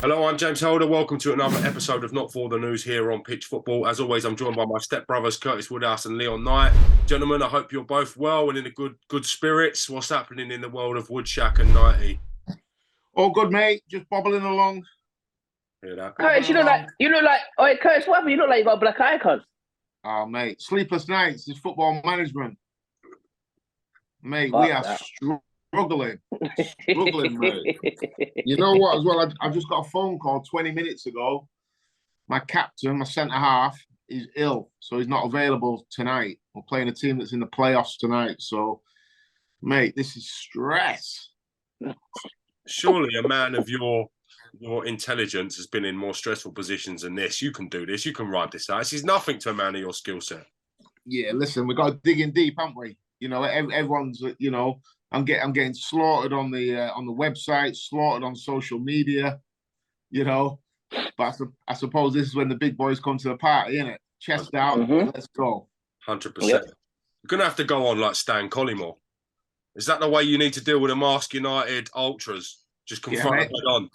Hello, I'm James Holder. Welcome to another episode of Not For The News here on Pitch Football. As always, I'm joined by my stepbrothers, Curtis Woodhouse and Leon Knight. Gentlemen, I hope you're both well and in a good spirits. What's happening in the world of Woodshack and Nighty? All good, mate. Just bobbling along. Hear that? Curtis, you look like. Oh, wait, Curtis, what happened? You look like you got a black eye, cuz. Oh, mate. Sleepless nights is football management. Mate, Fuck we are that. struggling. Struggling, mate. You know what, as well? I just got a phone call 20 minutes ago. My captain, my centre-half, is ill, so he's not available tonight. We're playing a team that's in the playoffs tonight. So, mate, this is stress. Surely a man of your intelligence has been in more stressful positions than this. You can do this. You can ride this out. This is nothing to a man of your skill set. Yeah, listen, we've got to dig in deep, haven't we? You know, everyone's, you know, I'm getting slaughtered on the website, slaughtered on social media, you know. But I suppose this is when the big boys come to the party, innit? Chest out, Let's go. 100%. You're going to have to go on like Stan Collymore. Is that the way you need to deal with the Marsch United ultras? Just confront them head on.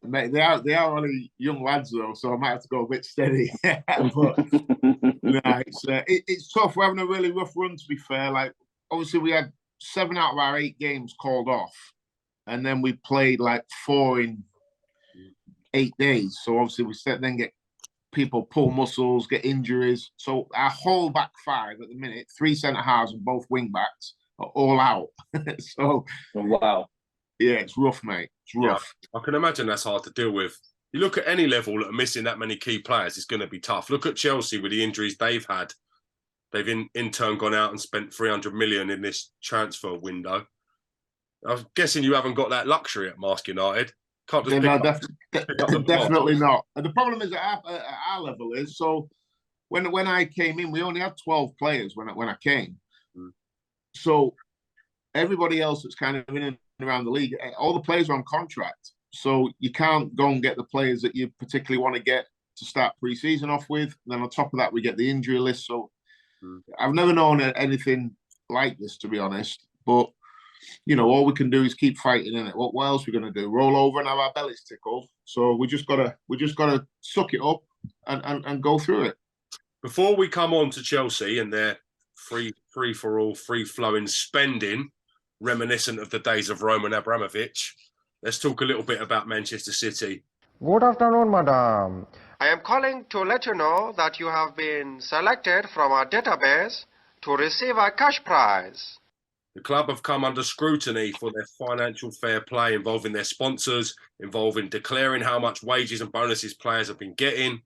Mate, they are only young lads though, so I might have to go a bit steady. But nah, it's tough. We're having a really rough run, to be fair. Like, obviously, we had 7 out of our 8 games called off, and then we played like 4 in 8 days. So obviously, we then get people pull muscles, get injuries. So our whole back 5 at the minute, 3 centre halves and both wing backs, are all out. So wow. Yeah, it's rough, mate. It's rough. Yeah, I can imagine that's hard to deal with. You look at any level that are missing that many key players, it's going to be tough. Look at Chelsea with the injuries they've had. They've in turn gone out and spent 300 million in this transfer window. I'm guessing you haven't got that luxury at Marsch United. Can't just definitely not. And the problem is at our level is, so when I came in, we only had 12 players when I came. So everybody else that's kind of in and around the league, all the players are on contract. So you can't go and get the players that you particularly want to get to start pre-season off with. And then on top of that, we get the injury list. So I've never known anything like this, to be honest. But, you know, all we can do is keep fighting in it. What else are we going to do? Roll over and have our bellies tickled. So we just gotta suck it up and go through it. Before we come on to Chelsea and their free for all, free flowing spending, reminiscent of the days of Roman Abramovich, let's talk a little bit about Manchester City. Good afternoon, madam. I am calling to let you know that you have been selected from our database to receive a cash prize. The club have come under scrutiny for their financial fair play, involving their sponsors, involving declaring how much wages and bonuses players have been getting.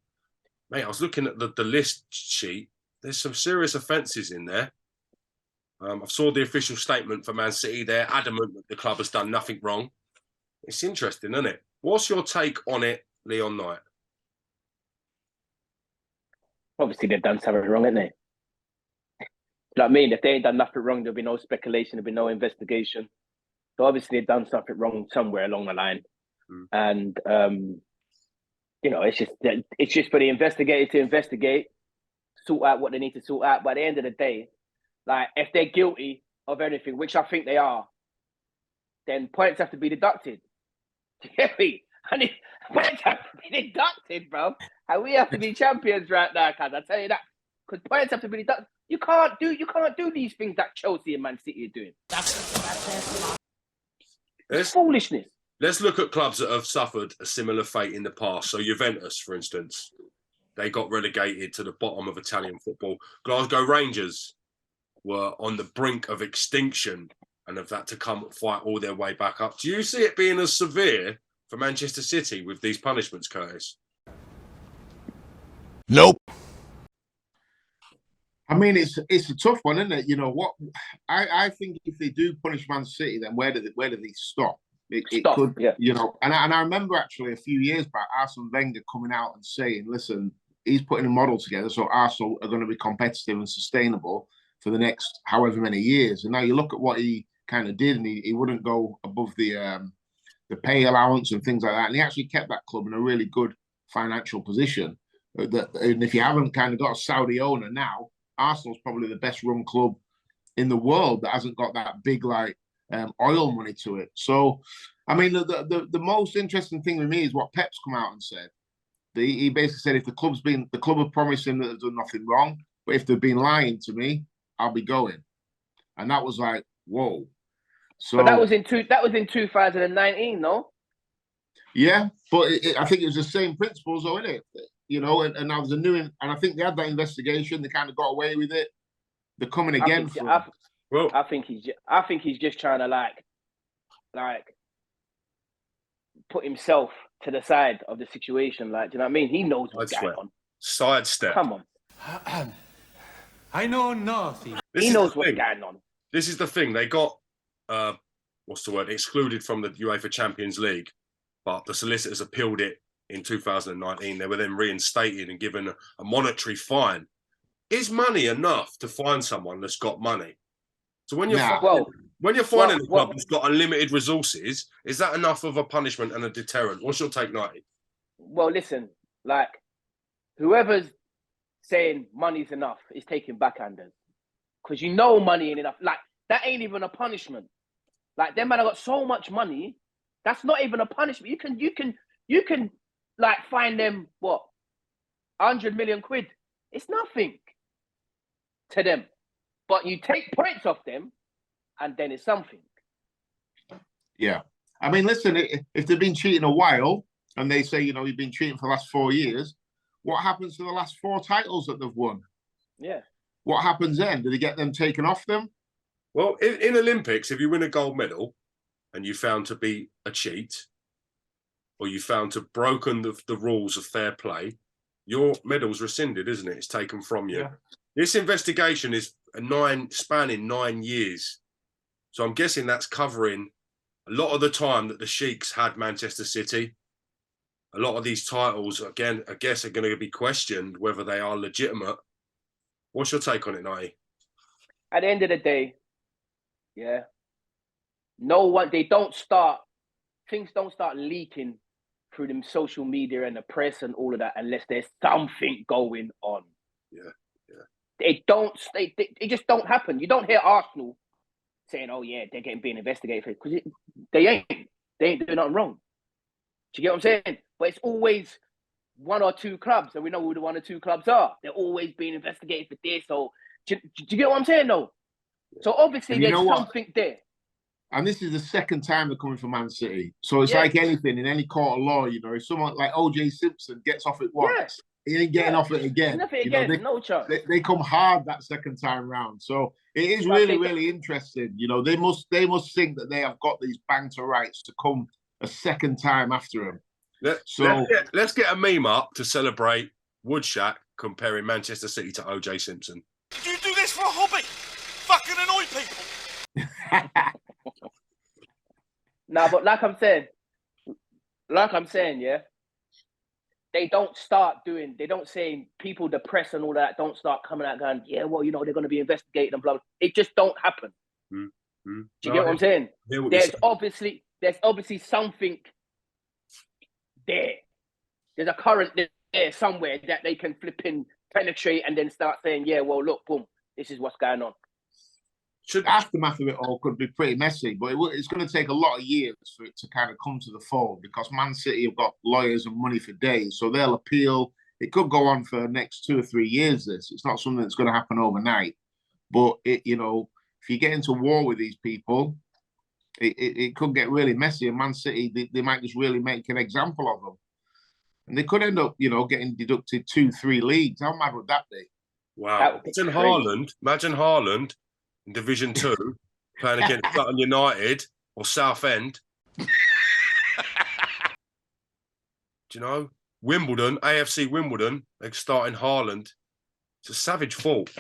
Mate, I was looking at the list sheet. There's some serious offences in there. I saw the official statement for Man City. They're adamant that the club has done nothing wrong. It's interesting, isn't it? What's your take on it, Leon Knight? Obviously, they've done something wrong, haven't they? You know what I mean? If they ain't done nothing wrong, there'll be no speculation, there'll be no investigation. So obviously, they've done something wrong somewhere along the line. And, you know, it's just for the investigator to investigate, sort out what they need to sort out. But at the end of the day, like, if they're guilty of anything, which I think they are, then points have to be deducted. Points have to be deducted, bro. And we have to be champions right now, cuz I tell you that. Because points have to be deducted. You can't do these things that Chelsea and Man City are doing. It's foolishness. Let's look at clubs that have suffered a similar fate in the past. So Juventus, for instance, they got relegated to the bottom of Italian football. Glasgow Rangers were on the brink of extinction and have had to come fight all their way back up. Do you see it being as severe for Manchester City with these punishments, Curtis? Nope. I mean, it's a tough one, isn't it? You know what? I think if they do punish Man City, then where do they stop? It could, you know. And I remember actually a few years back, Arsene Wenger coming out and saying, "Listen, he's putting a model together, so Arsenal are going to be competitive and sustainable for the next however many years." And now you look at what he kind of did, and he wouldn't go above the pay allowance and things like that, and he actually kept that club in a really good financial position. And if you haven't kind of got a Saudi owner now, Arsenal's probably the best run club in the world that hasn't got that big like oil money to it. So I mean, the most interesting thing with me is what Pep's come out and said. He basically said if the club have promised him that they've done nothing wrong, but if they've been lying to me, I'll be going. And that was like, whoa. So but that was in 2019, no? Yeah, but I think it was the same principles, though, isn't it? You know, and now there's a new, and I think they had that investigation. They kind of got away with it. They're coming again I think he's just trying to like put himself to the side of the situation. Like, do you know what I mean? He knows what's going on. Sidestep. Come on. I know nothing. He knows what's going on. This is the thing. They got excluded from the UEFA Champions League, but the solicitors appealed it in 2019. They were then reinstated and given a monetary fine. Is money enough to find someone that's got money? So when you're finding a club that's got unlimited resources, is that enough of a punishment and a deterrent? What's your take, 90? Well, listen, like whoever's saying money's enough is taking backhanders, because you know money ain't enough. Like that ain't even a punishment. Like them man have got so much money, that's not even a punishment. You can like find them 100 million quid. It's nothing to them, but you take points off them, and then it's something. Yeah, I mean, listen, if they've been cheating a while, and they say, you know, you've been cheating for the last 4 years, what happens to the last 4 titles that they've won? Yeah. What happens then? Do they get them taken off them? Well, in Olympics, if you win a gold medal and you found to be a cheat, or you found to have broken the rules of fair play, your medal's rescinded, isn't it? It's taken from you. Yeah. This investigation is spanning 9 years. So I'm guessing that's covering a lot of the time that the Sheiks had Manchester City. A lot of these titles, again, I guess are going to be questioned whether they are legitimate. What's your take on it, Nai? At the end of the day, yeah, things don't start leaking through them social media and the press and all of that unless there's something going on. Yeah. It just don't happen. You don't hear Arsenal saying, "Oh yeah, they're being investigated," because they ain't doing nothing wrong. Do you get what I'm saying? But it's always 1 or 2 clubs, and we know who the 1 or 2 clubs are. They're always being investigated for this. So do you get what I'm saying, though? So obviously there's something there. And this is the second time they're coming for Man City. So it's like anything in any court of law, you know, if someone like O.J. Simpson gets off it once, he ain't getting off it again. No chance. They come hard that second time round. So it is really interesting. You know, they must think that they have got these banter rights to come a second time after him. Let's get a meme up to celebrate Woodshack comparing Manchester City to O.J. Simpson. Do you do this for a hobby? Fucking annoy people. Nah, but like I'm saying, yeah, they don't say people, the press and all that, don't start coming out going, yeah, well, you know, they're going to be investigated and blah, blah. It just don't happen. Do you get what I'm saying? There's obviously something there. There's a current there somewhere that they can flip in, penetrate, and then start saying, yeah, well, look, boom, this is what's going on. The aftermath of it all could be pretty messy, but it's going to take a lot of years for it to kind of come to the fold, because Man City have got lawyers and money for days, so they'll appeal. It could go on for the next 2 or 3 years. It's not something that's going to happen overnight. But if you get into war with these people, it could get really messy. And Man City, they might just really make an example of them, and they could end up, getting deducted 2-3 leagues. How mad would that be? Wow! Imagine Haaland in Division 2 playing against Sutton United or Southend. Do you know? Wimbledon, AFC Wimbledon, they're starting Haaland. It's a savage fault.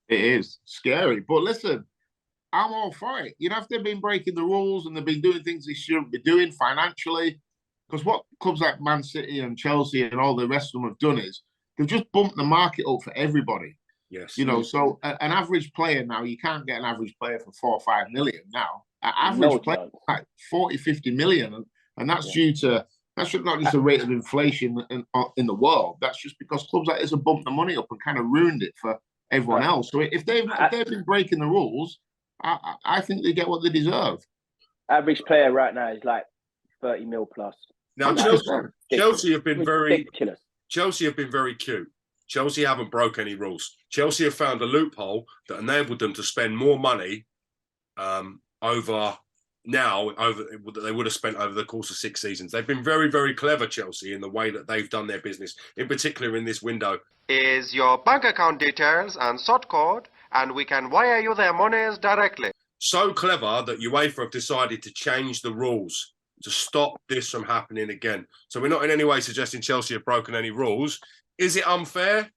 It is scary. But listen, I'm all for it. If they've been breaking the rules and they've been doing things they shouldn't be doing financially, because what clubs like Man City and Chelsea and all the rest of them have done is they've just bumped the market up for everybody. Yes. So an average player now, you can't get an average player for 4 or 5 million now. An average player like 40, 50 million. And that's due to, that's not just the rate of inflation in the world. That's just because clubs like this have bumped the money up and kind of ruined it for everyone else. So if they've been breaking the rules, I think they get what they deserve. Average player right now is like 30 mil plus. Now Chelsea have been ridiculous. Chelsea have been very cute. Chelsea haven't broke any rules. Chelsea have found a loophole that enabled them to spend more money over they would have spent over the course of 6 seasons. They've been very, very clever, Chelsea, in the way that they've done their business, in particular in this window. Is your bank account details and sort code, and we can wire you their monies directly. So clever that UEFA have decided to change the rules to stop this from happening again. So we're not in any way suggesting Chelsea have broken any rules. Is it unfair?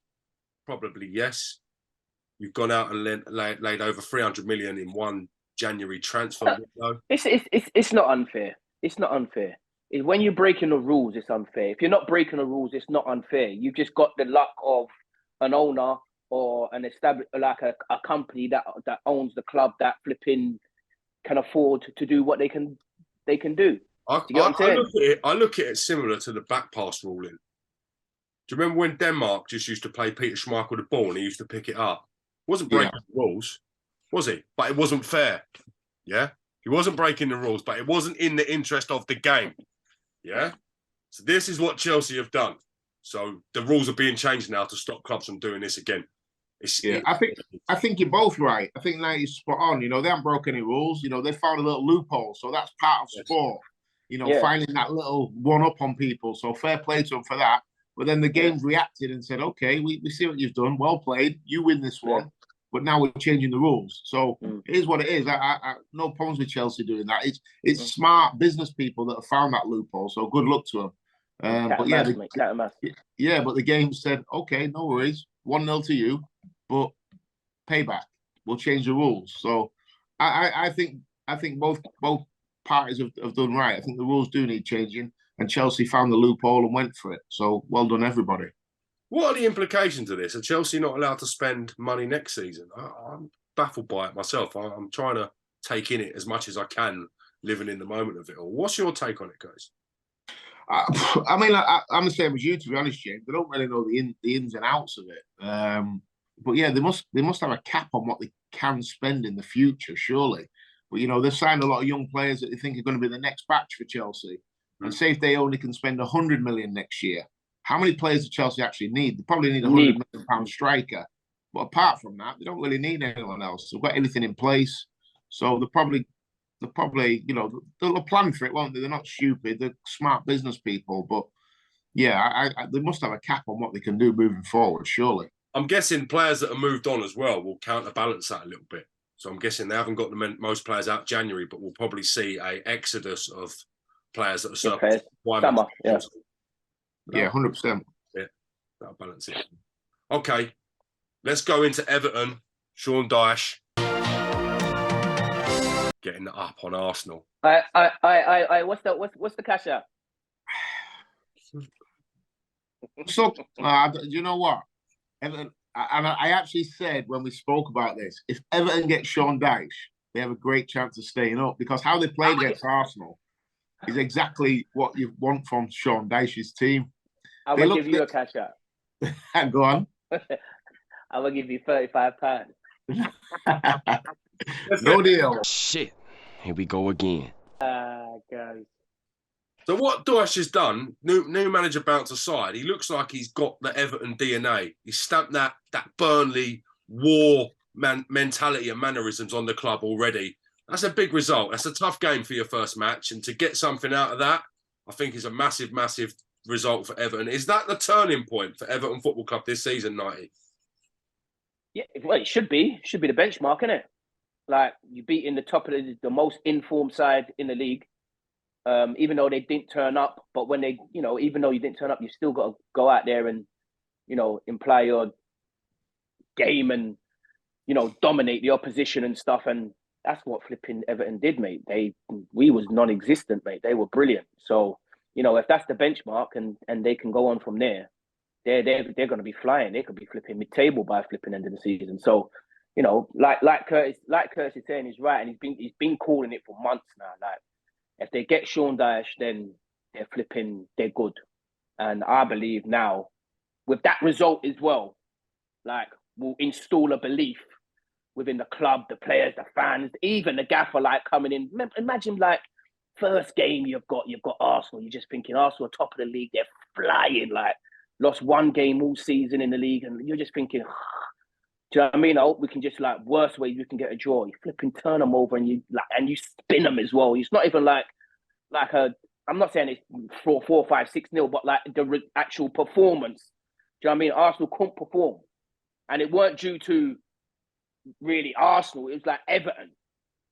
Probably yes. You've gone out and laid over 300 million in one January transfer window. It's not unfair. It's not unfair. When you're breaking the rules, it's unfair. If you're not breaking the rules, it's not unfair. You've just got the luck of an owner or an established, like a company that owns the club that flipping can afford to do what they can do. I look at it similar to the back pass ruling. Do you remember when Denmark just used to play Peter Schmeichel the ball and he used to pick it up? It wasn't breaking the rules, was he? But it wasn't fair. Yeah? He wasn't breaking the rules, but it wasn't in the interest of the game. Yeah? So this is what Chelsea have done. So the rules are being changed now to stop clubs from doing this again. I think you're both right. I think now you're spot on. You know, they haven't broken any rules. You know, they found a little loophole. So that's part of sport. You know, finding that little one-up on people. So fair play to them for that. But then the game's reacted and said, okay, we see what you've done. Well played. You win this one. But now we're changing the rules. So it is what it is. I no problems with Chelsea doing that. It's smart business people that have found that loophole. So good luck to them. But the game said, okay, no worries. 1-0 to you, but payback. We'll change the rules. So I think both parties have done right. I think the rules do need changing, and Chelsea found the loophole and went for it. So well done, everybody. What are the implications of this? Are Chelsea not allowed to spend money next season? I'm baffled by it myself. I'm trying to take in it as much as I can, living in the moment of it all. What's your take on it, guys? I mean, I'm the same as you, to be honest, James. They don't really know the ins and outs of it. But yeah, they must have a cap on what they can spend in the future, surely. But you know, they've signed a lot of young players that they think are going to be the next batch for Chelsea. And say if they only can spend 100 million next year, how many players do Chelsea actually need? They probably need a £100 million striker. But apart from that, they don't really need anyone else. They've got everything in place. So they're probably, you know, they'll plan for it, won't they? They're not stupid. They're smart business people. But yeah, they must have a cap on what they can do moving forward, surely. I'm guessing players that have moved on as well will counterbalance that a little bit. So I'm guessing they haven't got most players out January, but we'll probably see an exodus of players that are surplus. Yeah, 100%. Yeah, that'll balance it. Okay, let's go into Everton. Sean Dyche getting up on Arsenal. What's the cash out? So, you know what? Everton, and I actually said when we spoke about this, if Everton get Sean Dyche, they have a great chance of staying up, because how they played against Arsenal is exactly what you want from Sean Dyche's team. I will give you a cash out. Go on. I will give you £35. No deal. Shit. Here we go again. Guys. So what Dyche has done, new manager bounce aside, he looks like he's got the Everton DNA. He's stamped that Burnley war mentality and mannerisms on the club already. That's a big result. That's a tough game for your first match. And to get something out of that, I think is a massive, massive result for Everton. Is that the turning point for Everton Football Club this season, 90? Yeah, well, it should be. It should be the benchmark, isn't it? Like, you beat in the top of the most informed side in the league. Even though they didn't turn up, but when they, you know, even though you didn't turn up, you still got to go out there and, you know, imply your game and, you know, dominate the opposition and stuff. And that's what flipping Everton did, mate. We was non-existent, mate. They were brilliant. So, you know, if that's the benchmark and they can go on from there, they're going to be flying. They could be flipping mid-table by flipping end of the season. So, you know, like Curtis is saying, he's right, and he's been calling it for months now. Like, if they get Sean Dyche, then they're good. And I believe now, with that result as well, like, we'll install a belief within the club, the players, the fans, even the gaffer like coming in. Imagine like first game you've got Arsenal. You're just thinking Arsenal are top of the league. They're flying, like lost one game all season in the league, and you're just thinking, do you know what I mean? Oh, we can just like worst way you can get a draw. You flipping turn them over and you spin them as well. It's not even like a. I'm not saying it's 4-5, 6-0, but like the actual performance. Do you know what I mean? Arsenal couldn't perform, and it weren't due to really Arsenal. It was like Everton. Do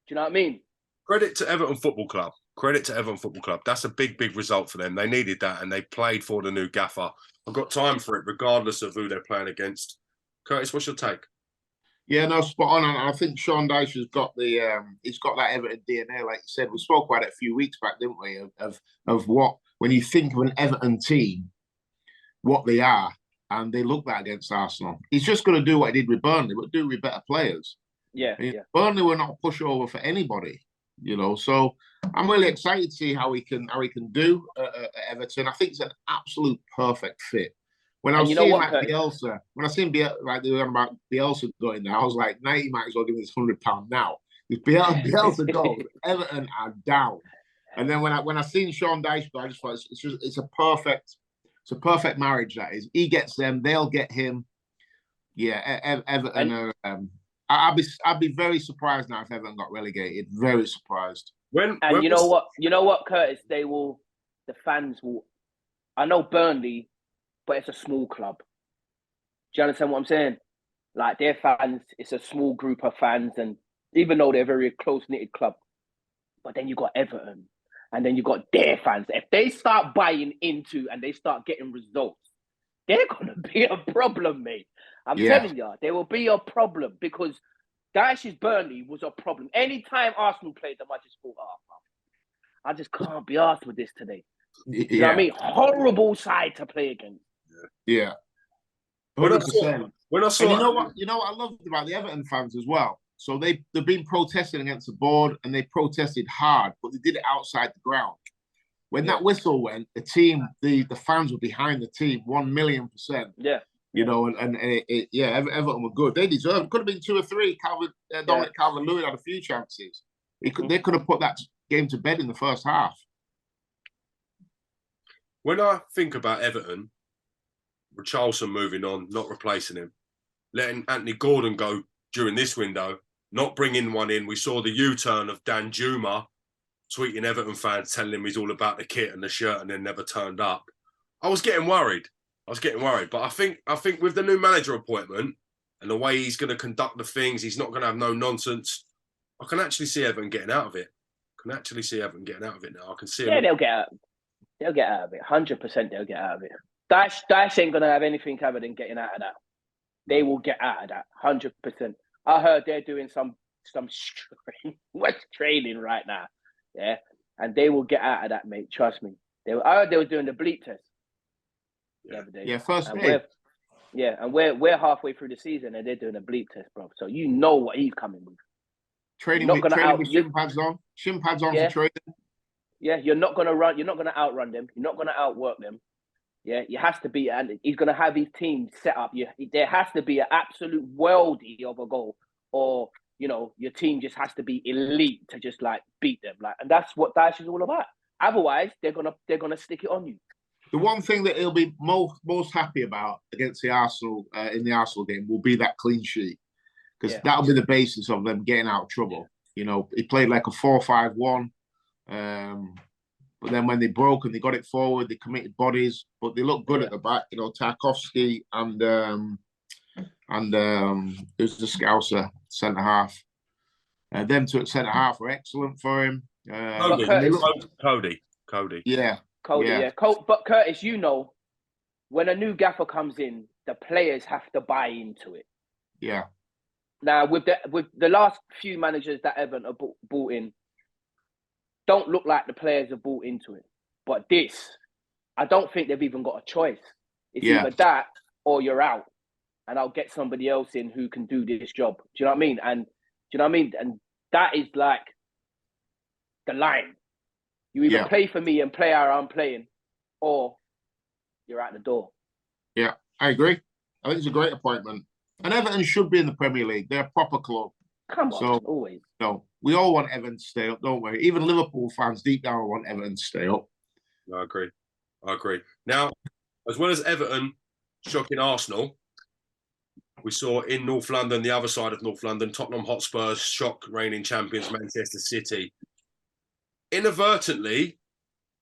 you know what I mean? Credit to Everton Football Club. Credit to Everton Football Club. That's a big, big result for them. They needed that, and they played for the new gaffer. I've got time for it, regardless of who they're playing against. Curtis, what's your take? Yeah, no, spot on. And I think Sean Dyche has got he's got that Everton DNA, like you said. We spoke about it a few weeks back, didn't we? Of what, when you think of an Everton team, what they are, and they look that against Arsenal. He's just going to do what he did with Burnley, but do with better players. Yeah. Burnley were not a pushover for anybody, you know. So I'm really excited to see how he can do at Everton. I think it's an absolute perfect fit. When I was seeing like Bielsa, when I seen like they were about Bielsa going there, I was like, now you might as well give me this £100 now. If Bielsa goes, Everton are down. And then when I seen Sean Dyche go, I just thought it's a perfect marriage. That is, he gets them, they'll get him. Yeah, Everton. I'd be very surprised now if Everton got relegated. Very surprised. You know what, Curtis? The fans will. I know Burnley, but it's a small club. Do you understand what I'm saying? Like their fans, it's a small group of fans, and even though they're a very close-knitted club, but then you got Everton, and then you got their fans. If they start buying into and they start getting results, they're gonna be a problem, mate. I'm telling you, there will be a problem because Dyche's Burnley was a problem. Anytime Arsenal played them, I just thought, I just can't be arsed with this today. You know what I mean? Horrible side to play against. Yeah. 100%. You know what I loved about the Everton fans as well? So they've been protesting against the board, and they protested hard, but they did it outside the ground. When that whistle went, the fans were behind the team 1,000,000%. Yeah. You know, and Everton were good. They deserved. Could have been 2 or 3. Dominic Calvert-Lewin had a few chances. They could have put that game to bed in the first half. When I think about Everton, Richarlison moving on, not replacing him, letting Anthony Gordon go during this window, not bringing one in. We saw the U-turn of Dan Juma tweeting Everton fans, telling him he's all about the kit and the shirt, and then never turned up. I was getting worried. But I think with the new manager appointment and the way he's going to conduct the things, he's not going to have no nonsense. I can actually see Everton getting out of it. now. I can see. Yeah, they'll get out. They'll get out of it. 100%, they'll get out of it. Dyche ain't gonna have anything other than getting out of that. They will get out of that. 100%. I heard they're doing some training right now. Yeah, and they will get out of that, mate. Trust me. I heard they were doing the bleep test the other day. Yeah, first day. Yeah, and we're halfway through the season and they're doing a bleep test, bro. So you know what he's coming with. Training with shin pads on. Shin pads on for training. Yeah, you're not gonna outrun them. You're not gonna outwork them. Yeah, it has to be, and he's gonna have his team set up. There has to be an absolute worldie of a goal, or your team just has to be elite to just like beat them. Like, and that's what Dyche is all about. Otherwise, they're gonna stick it on you. The one thing that he'll be most happy about against the Arsenal in the Arsenal game will be that clean sheet, because that'll be the basis of them getting out of trouble. He played like a 4-5-1, but then when they broke and they got it forward, they committed bodies, but they looked good at the back. Tarkowski and who's the Scouser centre half. Them two at centre half were excellent for him. Cody. Yeah. Cody, yeah. But Curtis, when a new gaffer comes in, the players have to buy into it. Yeah. Now, with the last few managers that Everton have brought in, don't look like the players have bought into it. But this, I don't think they've even got a choice. It's either that or you're out, and I'll get somebody else in who can do this job. Do you know what I mean? And And that is like the line. You either play for me and play how I'm playing, or you're out the door. Yeah, I agree. I think it's a great appointment. And Everton should be in the Premier League. They're a proper club. Come on, So, always. No, we all want Everton to stay up, don't we? Even Liverpool fans deep down want Everton to stay up. I agree. Now, as well as Everton shocking Arsenal, we saw in North London, the other side of North London, Tottenham Hotspurs shock reigning champions Manchester City, inadvertently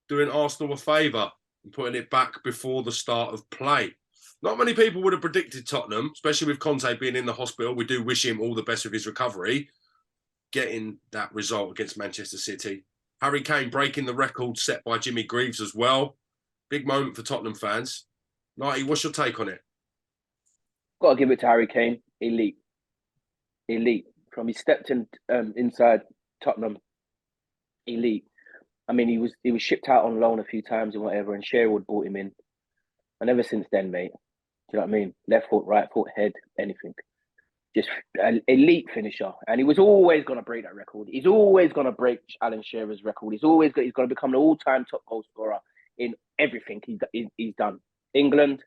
doing Arsenal a favour and putting it back before the start of play. Not many people would have predicted Tottenham, especially with Conte being in the hospital. We do wish him all the best with his recovery, getting that result against Manchester City. Harry Kane breaking the record set by Jimmy Greaves as well. Big moment for Tottenham fans. Nighty, what's your take on it? Got to give it to Harry Kane. Elite. From he stepped in inside Tottenham. Elite. I mean, he was shipped out on loan a few times and whatever, and Sherwood brought him in. And ever since then, mate, do you know what I mean? Left foot, right foot, head, anything. Just an elite finisher. And he was always going to break that record. He's always going to break Alan Shearer's record. He's going to become the all-time top goal scorer in everything he's done. England,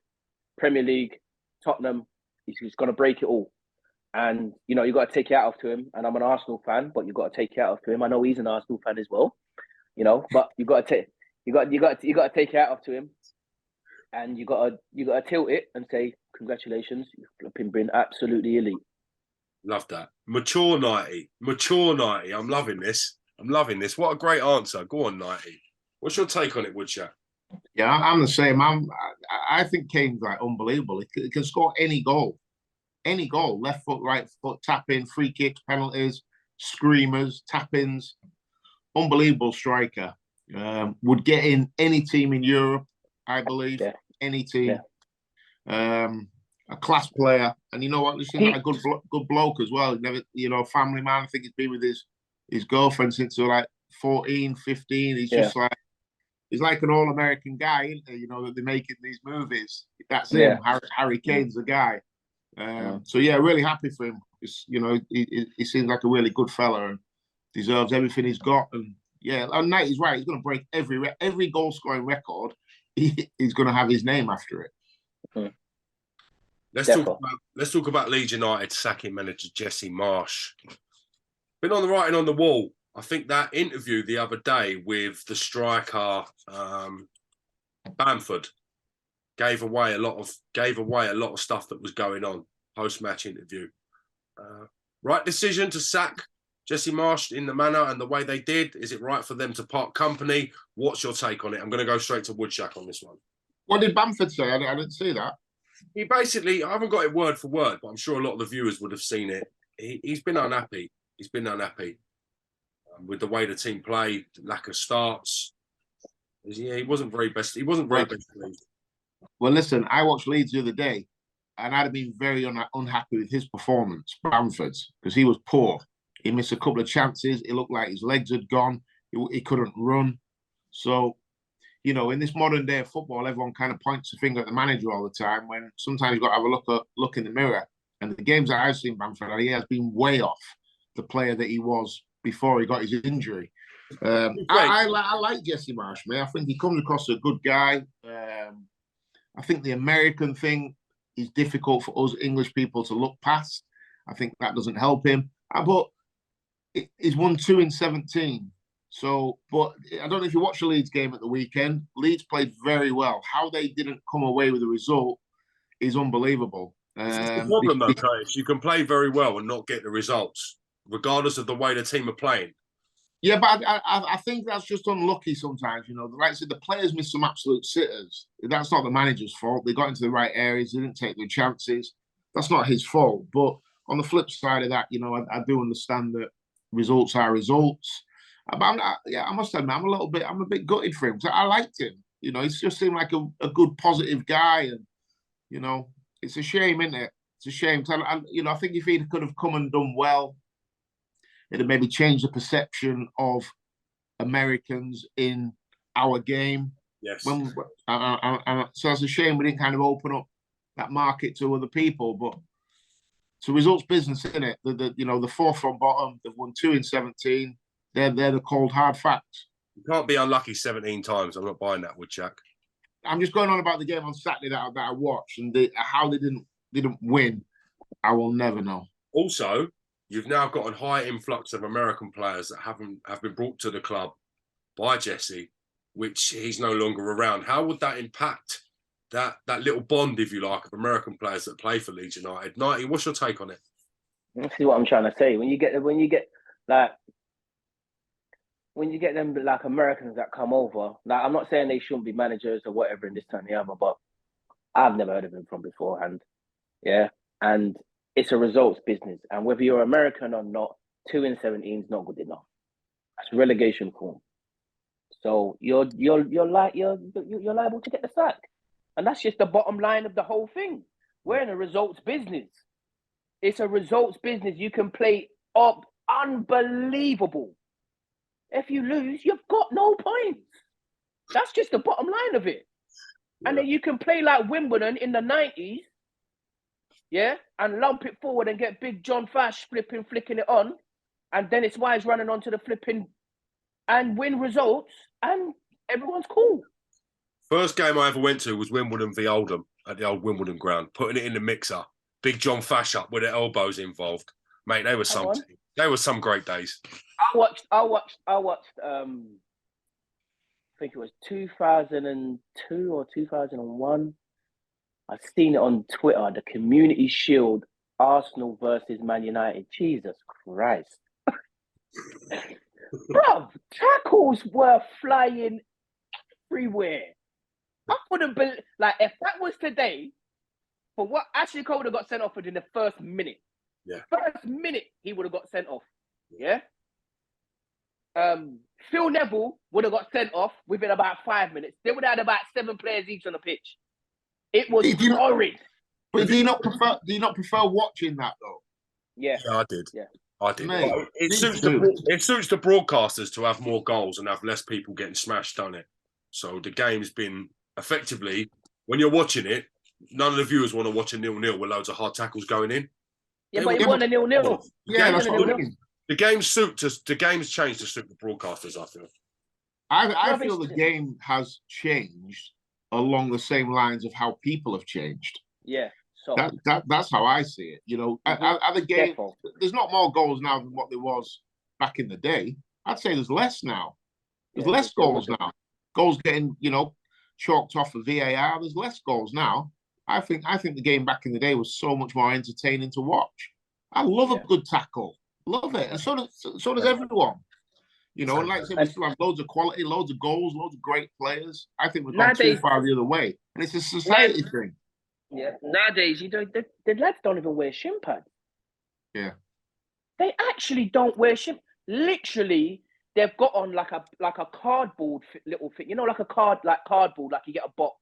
Premier League, Tottenham. He's going to break it all. And, you know, you've got to take it out to him. And I'm an Arsenal fan, but you've got to take it out to him. I know he's an Arsenal fan as well, you know, but you got to take it out to him. And you got to tilt it and say, congratulations, you've been absolutely elite. Love that. Mature Nighty. I'm loving this. What a great answer. Go on, Nighty. What's your take on it, Woodshire? Yeah, I'm the same. I think Kane's like unbelievable. He can score any goal, left foot, right foot, tap in, free kicks, penalties, screamers, tap ins. Unbelievable striker. Would get in any team in Europe, I believe. Yeah. Any team. Yeah. A class player, and you know what? This is a good bloke as well. Never, you know, family man. I think he's been with his girlfriend since they're like 14, 15. He's just like. He's like an all-American guy, isn't he? You know, that they make in these movies. That's him. Harry Kane's the guy. So, yeah, really happy for him. You know, he seems like a really good fella and deserves everything he's got. And, yeah, and Knight is right. He's going to break every goal-scoring record. He's going to have his name after it. Let's talk about Leeds United sacking manager Jesse Marsch. Been on the writing on the wall. I think that interview the other day with the striker Bamford gave away a lot of stuff that was going on post-match interview. Right decision to sack Jesse Marsch in the manner and the way they did. Is it right for them to part company? What's your take on it? I'm going to go straight to Woodshack on this one. What did Bamford say? I didn't see that. He basically, I haven't got it word for word, but I'm sure a lot of the viewers would have seen it. He's been unhappy. With the way the team played, lack of starts. Yeah, he wasn't very best. He wasn't very best pleased. Well, listen, I watched Leeds the other day, and I'd have been very unhappy with his performance, Bamford's, because he was poor. He missed a couple of chances. It looked like his legs had gone. He couldn't run. So, you know, in this modern day of football, everyone kind of points the finger at the manager all the time. When sometimes you've got to have a look in the mirror. And the games that I've seen Bamford, he has been way off the player that he was before he got his injury. I like Jesse Marsch, mate. I think he comes across a good guy. I think the American thing is difficult for us English people to look past. I think that doesn't help him. But he's won 2 in 17. So, but I don't know if you watched the Leeds game at the weekend. Leeds played very well. How they didn't come away with the result is unbelievable. It's the problem, though, Curtis. You can play very well and not get the results, regardless of the way the team are playing. Yeah, but I think that's just unlucky sometimes. You know, like I said, the players miss some absolute sitters. That's not the manager's fault. They got into the right areas. They didn't take their chances. That's not his fault. But on the flip side of that, you know, I do understand that results are results. But I must admit, I'm a bit gutted for him because I liked him. You know, he just seemed like a good, positive guy. And, you know, it's a shame, isn't it? It's a shame. You know, I think if he could have come and done well, it'd maybe change the perception of Americans in our game. Yes. So it's a shame we didn't kind of open up that market to other people. But it's a results business, isn't it? The fourth from bottom, they've won 2 in 17. They're the cold hard facts. You can't be unlucky 17 times. I'm not buying that, Woodchuck. I'm just going on about the game on Saturday that I watched and how they didn't win. I will never know. Also, you've now got a high influx of American players that have been brought to the club by Jesse, which he's no longer around. How would that impact that little bond, if you like, of American players that play for Leeds United? Nighty, what's your take on it? This is what I'm trying to say. When you get them like Americans that come over, like I'm not saying they shouldn't be managers or whatever in this time and the other, but I've never heard of them from beforehand. Yeah. And it's a results business. And whether you're American or not, 2 in 17 is not good enough. That's relegation form. So you're liable to get the sack. And that's just the bottom line of the whole thing. We're in a results business. It's a results business. You can play up unbelievable. If you lose, you've got no points. That's just the bottom line of it. Yeah. And then you can play like Wimbledon in the 90s, yeah, and lump it forward and get Big John Fash flicking it on, and Dennis Wise running onto the flipping and win results, and everyone's cool. First game I ever went to was Wimbledon v Oldham at the old Wimbledon ground, putting it in the mixer. Big John Fash up with their elbows involved. Mate, they were some great days. I watched I think it was 2002 or 2001. I've seen it on Twitter, the Community Shield, Arsenal versus Man United. Jesus Christ. Bro, tackles were flying everywhere. I couldn't believe, like, if that was today, for what Ashley Cole would have got sent off within the first minute. Yeah. First minute, he would have got sent off. Yeah. Phil Neville would have got sent off within about 5 minutes. They would have had about 7 players each on the pitch. It was horrid. But do you not prefer watching that though? Yeah. Yeah, I did. Yeah. I did. Mate, it suits the broadcasters to have more goals and have less people getting smashed, don't it? So the game's been effectively, when you're watching it, none of the viewers want to watch a 0-0 with loads of hard tackles going in. Yeah, but it won a 0-0. Yeah, that's what I mean. The game's changed to suit the broadcasters, I feel. I feel the game has changed along the same lines of how people have changed. Yeah. So that's how I see it. You know, the game, there's not more goals now than what there was back in the day. I'd say there's less now. There's less goals now. Goals getting, chalked off for VAR. There's less goals now. I think the game back in the day was so much more entertaining to watch. I love a good tackle. Love it. And so does everyone. And like I said, we still have loads of quality, loads of goals, loads of great players. I think we've gone too far the other way. And it's a society thing. Yeah. Nowadays, the lads don't even wear shin pads. Yeah. They actually don't wear shin. Literally, they've got on like a cardboard little thing. Like a cardboard, like you get a box.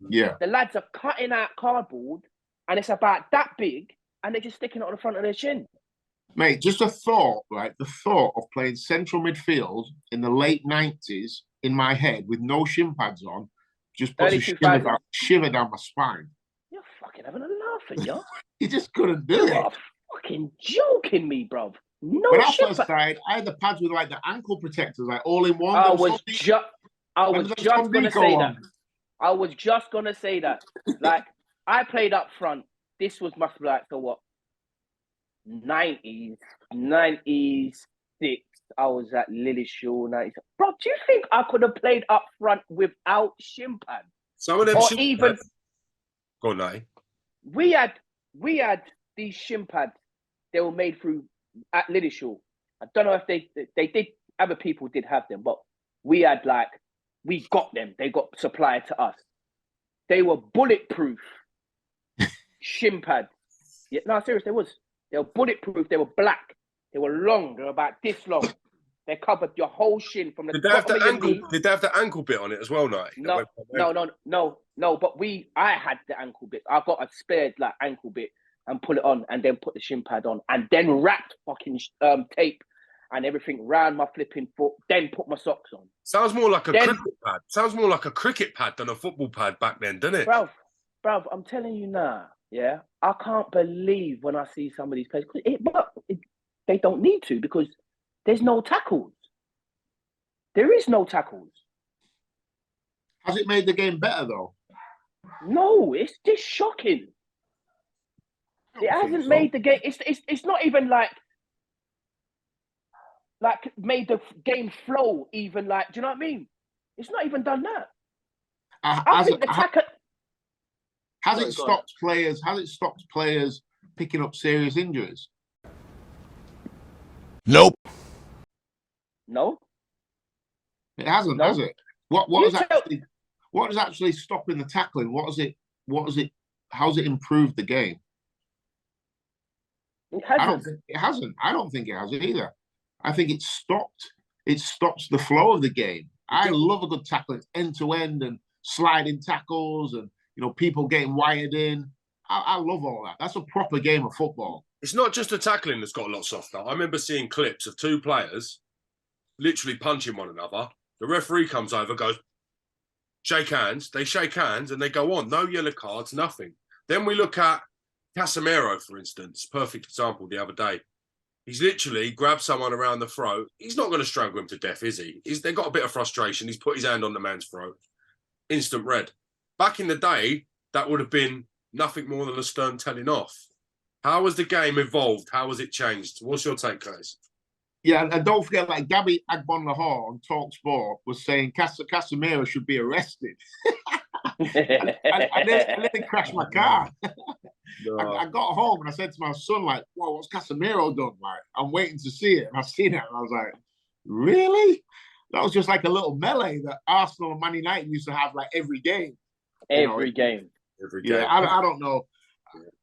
Yeah. The lads are cutting out cardboard, and it's about that big, and they're just sticking it on the front of their shin. Mate, just a thought, right? The thought of playing central midfield in the late 90s in my head with no shin pads on just puts a shiver down my spine. You're fucking having a laugh at you. You just couldn't do it. You're fucking joking me, bruv. No when I first started, I had the pads with like the ankle protectors, like all in one. I was just gonna say that. Like, I played up front. This must be like, so what? 96. I was at Lillishall. 90. Bro, do you think I could have played up front without shin pads? Some of them or shin even pads. Go on, Natty. We had these shin pads. They were made at Lillishall. I don't know if they did. Other people did have them, but we got them. They got supplied to us. They were bulletproof shin pads. Yeah, no, seriously, they were bulletproof. They were black. They were long. They were about this long. They covered your whole shin from the top of your knee. Did they have the ankle bit on it as well, Night? No. But I had the ankle bit. I got a spared ankle bit and put it on, and then put the shin pad on, and then wrapped fucking tape and everything round my flipping foot. Then put my socks on. Sounds more like a cricket pad. Sounds more like a cricket pad than a football pad back then, doesn't it? Bruv, I'm telling you now. Yeah, I can't believe when I see some of these players. They don't need to, because there's no tackles. There is no tackles. Has it made the game better though? No, it's just shocking. It hasn't made the game. It's not even like made the game flow. Even like, do you know what I mean? It's not even done that. I think the tackle has it stopped players? Has it stopped players picking up serious injuries? Nope. No, it hasn't. No. Has it? What is actually stopping the tackling? What is it? How's it improved the game? it hasn't. It hasn't. I don't think it has either. I think it stopped. It stops the flow of the game. I love a good tackling, end to end, and sliding tackles, and people getting wired in. I love all that. That's a proper game of football. It's not just the tackling that's got a lot softer. I remember seeing clips of two players literally punching one another. The referee comes over, goes, shake hands. They shake hands and they go on. No yellow cards, nothing. Then we look at Casemiro, for instance. Perfect example the other day. He's literally grabbed someone around the throat. He's not going to strangle him to death, is he? They've got a bit of frustration. He's put his hand on the man's throat. Instant red. Back in the day, that would have been nothing more than a stern telling off. How has the game evolved? How has it changed? What's your take, guys? Yeah, and don't forget, like Gabby Agbonlahor on TalkSport was saying Casemiro should be arrested. and then it crashed my car. No. I got home and I said to my son, like, "Whoa, what's Casemiro done?" Like, I'm waiting to see it. And I've seen it, and I was like, "Really?" That was just like a little melee that Arsenal and Man United used to have, like every game. Every game. Yeah, I don't know.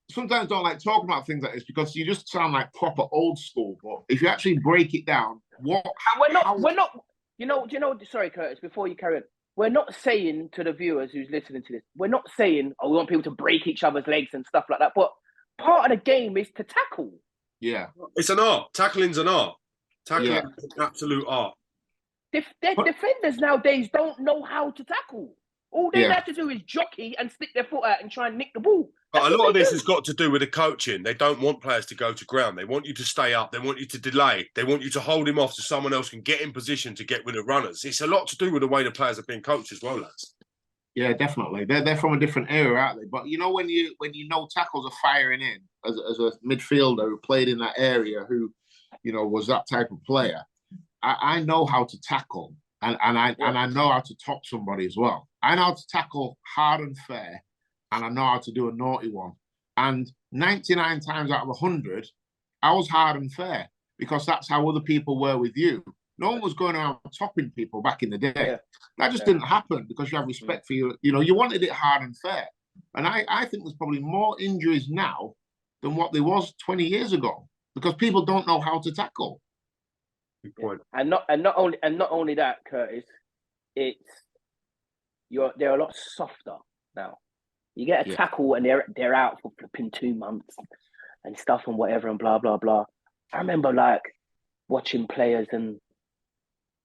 Sometimes I don't like talking about things like this because you just sound like proper old school. But if you actually break it down, we're not. Sorry, Curtis. Before you carry on, we're not saying to the viewers who's listening to this, we're not saying, we want people to break each other's legs and stuff like that. But part of the game is to tackle. Yeah, it's an art. Tackling's an art. Tackling is an absolute art. Defenders nowadays don't know how to tackle. All they have to do is jockey and stick their foot out and try and nick the ball. But a lot of this has got to do with the coaching. They don't want players to go to ground. They want you to stay up. They want you to delay. They want you to hold him off so someone else can get in position to get with the runners. It's a lot to do with the way the players have been coached as well, lads. Yeah, definitely. They're from a different era, aren't they? But when you know tackles are firing in as a midfielder who played in that area, who was that type of player, I know how to tackle. And I know how to top somebody as well. I know how to tackle hard and fair, and I know how to do a naughty one. And 99 times out of 100, I was hard and fair because that's how other people were with you. No one was going around topping people back in the day. Yeah. That just didn't happen because you have respect for you. You wanted it hard and fair. And I think there's probably more injuries now than what there was 20 years ago because people don't know how to tackle. Good point. And not only that, Curtis, they're a lot softer now. You get a tackle and they're out for flipping 2 months and stuff and whatever and blah blah blah. I remember like watching players and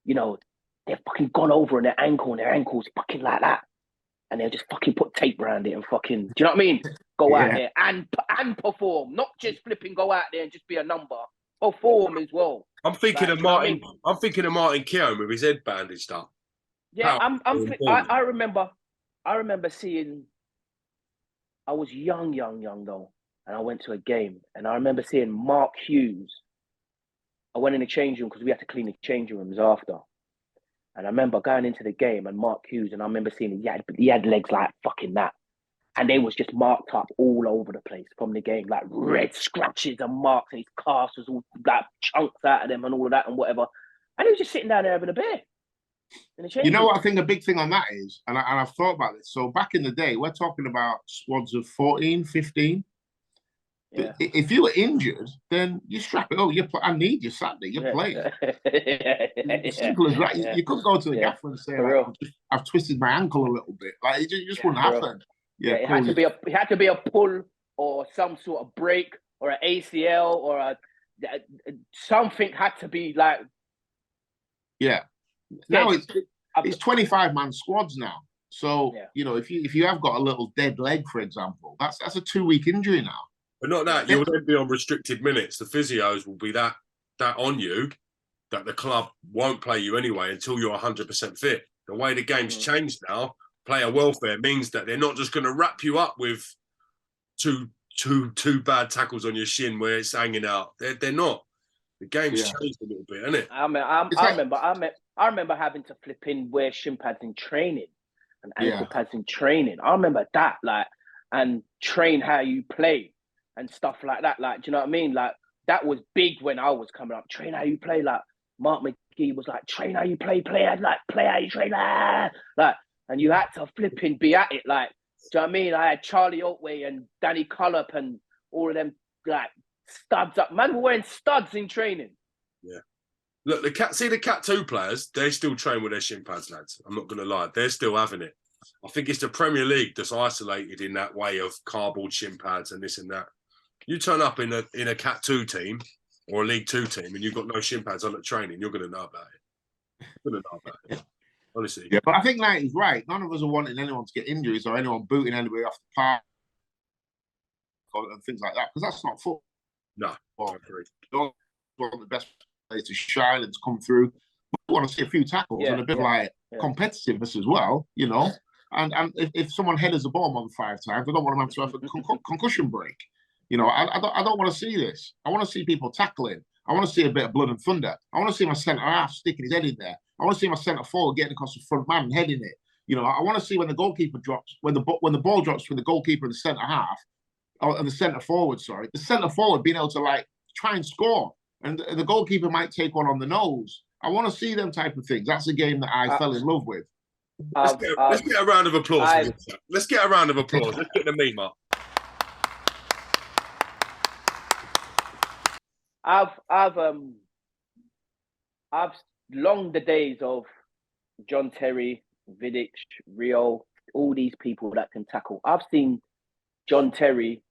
they've fucking gone over on their ankle and their ankle's fucking like that, and they'll just fucking put tape around it and fucking, do you know what I mean? Go out there and perform, not just flipping go out there and just be a number. Perform as well. I'm thinking of Martin. I'm thinking of Martin Keown with his head bandaged up. Yeah, I remember seeing. I was young though, and I went to a game, and I remember seeing Mark Hughes. I went in the change room because we had to clean the changing rooms after, and I remember going into the game and Mark Hughes, and I remember seeing he had legs like fucking that. And they was just marked up all over the place from the game, like red scratches and marks, and his cast was all like chunks out of them and all of that and whatever. And he was just sitting down there having a beer. You know what I think a big thing on that is, and I've thought about this. So back in the day, we're talking about squads of 14, 15. Yeah. If you were injured, then you strap it. Oh, I need you Saturday. You're playing. Simple as that. You couldn't go to the gaffer and say, like, I've twisted my ankle a little bit. Like it just wouldn't happen. Yeah, it had to be a pull or some sort of break or an ACL or something had to be like. Yeah. Now it's 25-man squads now. So if you have got a little dead leg, for example, that's a 2-week injury now. But not that you'll then be on restricted minutes. The physios will be that on you that the club won't play you anyway until you're 100% fit. The way the game's changed now. Player welfare means that they're not just going to wrap you up with two two bad tackles on your shin where it's hanging out. They're not. The game's changed a little bit, hasn't it? I remember having to flip in wear shin pads in training and ankle pads in training. I remember that, like, and train how you play and stuff like that. Like, do you know what I mean? Like, that was big when I was coming up. Train how you play. Like, Mark McGee was like, train how you play how you train. Like, and you had to flipping be at it. Like, do you know what I mean? I had Charlie Oatway and Danny Cullop and all of them, like, studs up. Man, we're wearing studs in training. Yeah. Look, the Cat 2 players, they still train with their shin pads, lads. I'm not going to lie. They're still having it. I think it's the Premier League that's isolated in that way of cardboard shin pads and this and that. You turn up in a Cat 2 team or a League 2 team and you've got no shin pads on at training, you're going to know about it. You're going to know about it. Honestly. Yeah, but I think Knighty's right. None of us are wanting anyone to get injuries or anyone booting anybody off the park and things like that, because that's not football. No, I agree. You want the best players to shine and to come through. We want to see a few tackles and a bit like competitiveness as well, you know. And if someone headers the ball more than 5 times, I don't want them to have a concussion break. You know, I don't want to see this. I want to see people tackling. I want to see a bit of blood and thunder. I want to see my centre half sticking his head in there. I want to see my centre forward getting across the front man and heading it. You know, I want to see when the goalkeeper drops, when the ball drops between the goalkeeper and the centre half, and the centre forward, the centre forward being able to, like, try and score. And the goalkeeper might take one on the nose. I want to see them type of things. That's a game that I fell in love with. Let's get a round of applause. Let's get a round of applause. Let's get the meme up. I've longed the days of John Terry, Vidic, Rio, all these people that can tackle. I've seen John Terry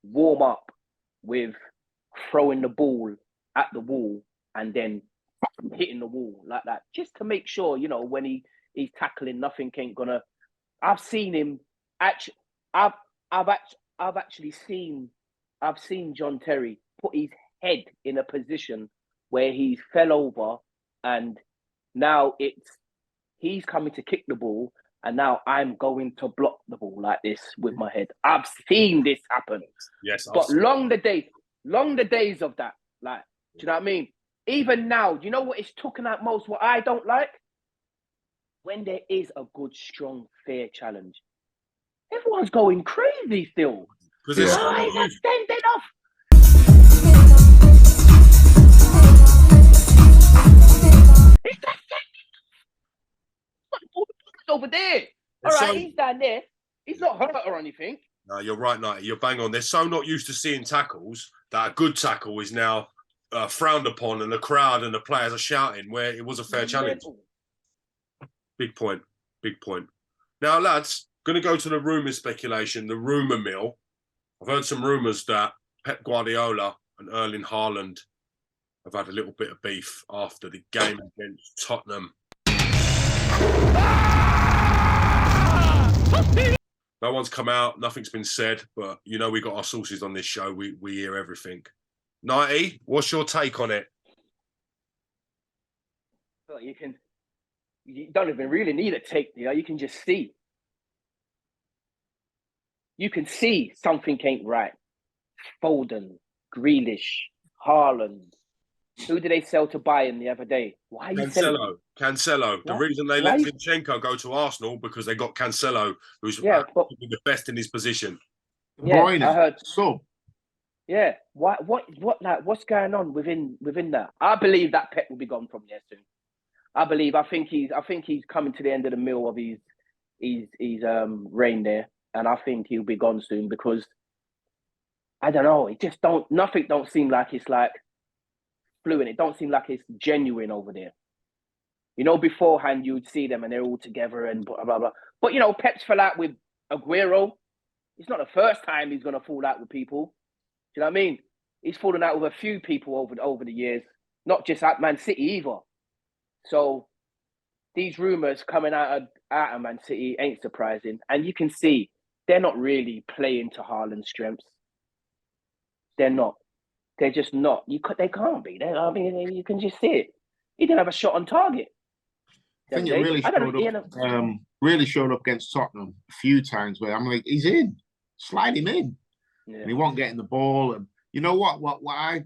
warm up with throwing the ball at the wall and then hitting the wall like that, just to make sure, you know, when he's tackling, nothing ain't gonna. I've seen him actually. I've actually seen John Terry put his head in a position where he fell over, and now he's coming to kick the ball, and now I'm going to block the ball like this with my head. I've seen this happen. Yes, but long the days of that. Like, do you know what I mean? Even now, you know what is talking out most? What I don't like, when there is a good, strong, fair challenge, everyone's going crazy still. Because it's why is that standing off? It's that over there. All right, he's down there. He's not hurt or anything. No, you're right, Knighty. You're bang on. They're so not used to seeing tackles that a good tackle is now frowned upon, and the crowd and the players are shouting where it was a fair challenge. Big point. Big point. Now, lads, going to go to the rumour speculation, the rumour mill. I've heard some rumours that Pep Guardiola and Erling Haaland have had a little bit of beef after the game against Tottenham. No one's come out, nothing's been said, but you know we got our sources on this show. We hear everything. Knighty, what's your take on it? Well, you don't even really need a take, you know, you can just see. You can see something ain't right. Foden, Grealish, Haaland. Who did they sell to Bayern the other day? Why are you selling? Cancelo. The reason they let Zinchenko go to Arsenal because they got Cancelo, who's the best in his position. Yeah, I heard so. Yeah, what's going on within that? I believe that Pep will be gone from there soon. I think he's coming to the end of the mill of his reign there, and I think he'll be gone soon because I don't know. It just nothing don't seem like it's like fluent. It don't seem like it's genuine over there. You know, beforehand you'd see them and they're all together and blah blah blah. But you know, Pep's fell out with Aguero. It's not the first time he's gonna fall out with people. Do you know what I mean? He's fallen out with a few people over the years, not just at Man City either. So these rumours coming out of Man City ain't surprising. And you can see they're not really playing to Haaland's strengths. They're not. They're just not. They can't be. I mean, you can just see it. He didn't have a shot on target. I think it really showed up against Tottenham a few times where I'm like, he's in. Slide him in. and he wasn't getting the ball. And you know what I